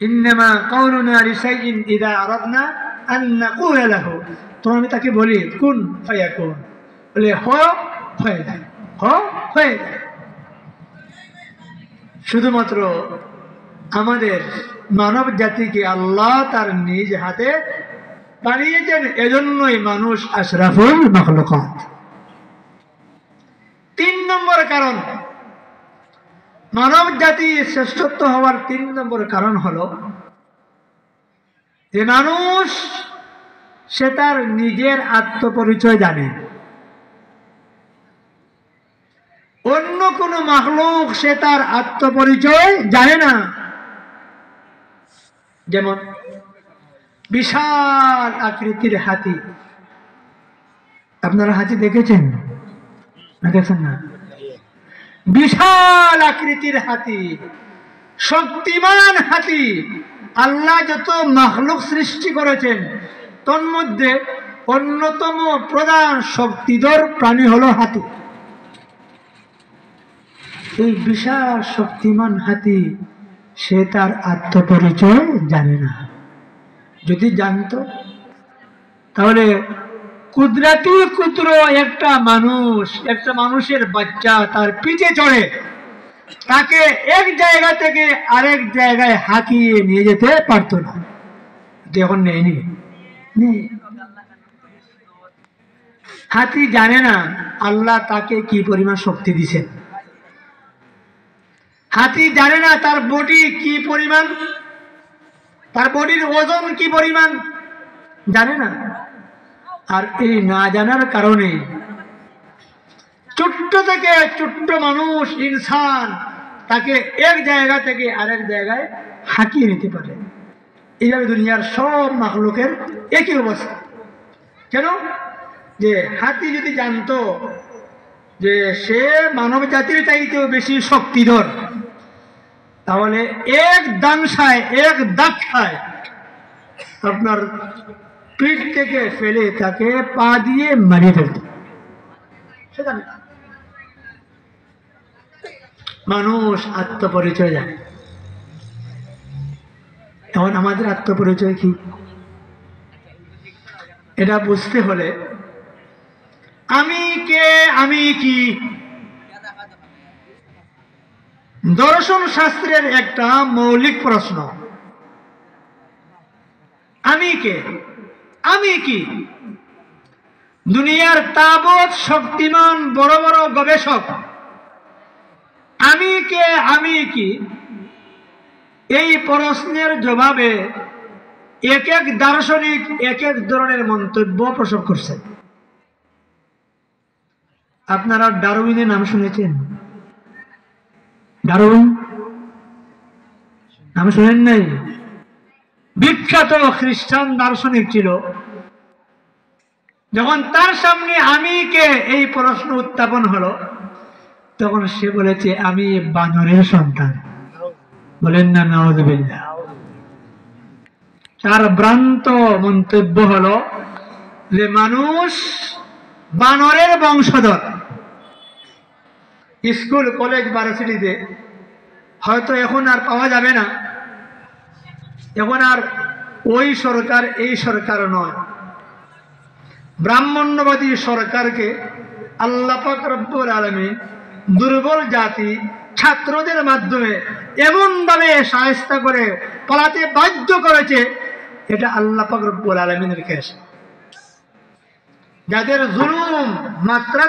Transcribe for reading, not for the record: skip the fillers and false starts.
ইন্নামা কাউলুনা লিশাইইন ইযা আরাদনা আন নাকুলা লাহু, তো আমি তাকে বলি কুন ফায়াকুন, বলে হয়ে যায়, হয়ে যায়। শুধুমাত্র আমাদের মানব জাতিকে আল্লাহ তার নিজ হাতে বানিয়েছেন, এজন্যই মানুষ আশরাফুল মাখলুকাত। 3 নম্বর কারণ, মানব জাতি শ্রেষ্ঠত্ব হওয়ার 3 নম্বর কারণ হলো যে মানুষ সে তার নিজের আত্মপরিচয় জানে। অন্য কোন মাখলুক সে তার আত্মপরিচয় জানে না। যেমন বিশাল আকৃতির হাতি, আপনারা হাতি দেখেছেন না? দেখেন না? বিশাল আকৃতির হাতি, শক্তিমান হাতি। আল্লাহ যত মাখলুক সৃষ্টি করেছেন তন্মধ্যে অন্যতম প্রধান শক্তিধর প্রাণী হলো হাতি। এই বিশাল শক্তিমান হাতি সে তার আত্মপরিচয় জানে না। যদি জানতো তাহলে কুদরতি কুদ্র একটা মানুষের বাচ্চা তার পিঠে চড়ে তাকে এক জায়গা থেকে আরেক জায়গায় হাঁকিয়ে নিয়ে যেতে পারতো না। এখন নেই। হাতি জানে না আল্লাহ তাকে কি পরিমাণ শক্তি দিছেন। হাতি জানে না তার বডি কি পরিমাণ, তার বডির ওজন কি পরিমাণ, জানে না। আর এই না জানার কারণে ছোট্ট থেকে ছোট্ট মানুষ ইনসান তাকে এক জায়গা থেকে আরেক জায়গায় হাঁকিয়ে নিতে পারে। এইভাবে দুনিয়ার সব মাখলুকের একই অবস্থা। কেন? যে হাতি যদি জানতো যে সে মানব জাতির চাইতেও বেশি শক্তিধর, তাহলে এক ধাক্কায় আপনার পিঠ থেকে ফেলে তাকে পা দিয়ে মারিয়ে ফেলত। সেটা মানুষ আত্মপরিচয় জানে। এখন আমাদের আত্মপরিচয় কি, এটা বুঝতে হলে আমি কে, আমি কি, দর্শন শাস্ত্রের একটা মৌলিক প্রশ্ন। আমি কে, আমি কি? দুনিয়ার তাবৎ শক্তিমান বড় বড় গবেষক আমি কে, আমি কি এই প্রশ্নের জবাবে এক এক দার্শনিক এক এক ধরনের মন্তব্য প্রসব করছে। আপনারা ডারউইনের নাম শুনেছেন? ডারউইন নাম শুনেন নাই? বিখ্যাত খ্রিস্টান দার্শনিক ছিল। যখন তার সামনে আমি কে এই প্রশ্ন উত্থাপন হলো, তখন সে বলেছে আমি বানরের সন্তান। বলেন না নাউযুবিল্লাহ। তার ভ্রান্ত মন্তব্য হলো যে মানুষ বানরের বংশধর। স্কুল কলেজ ভার্সিটিতে হয়তো এখন আর পাওয়া যাবে না, এখন আর ওই সরকার এই সরকার নয়, ব্রাহ্মণ্যবাদী সরকারকে আল্লাহ পাক রব্বুল আলামিন দুর্বল জাতি ছাত্রদের মাধ্যমে এমন ভাবে শায়েস্তা করে পালাতে বাধ্য করেছে, এটা আল্লাহ পাক রব্বুল আলামিনের কেস। যাদের জুলুম মাত্রাতিরিক্ত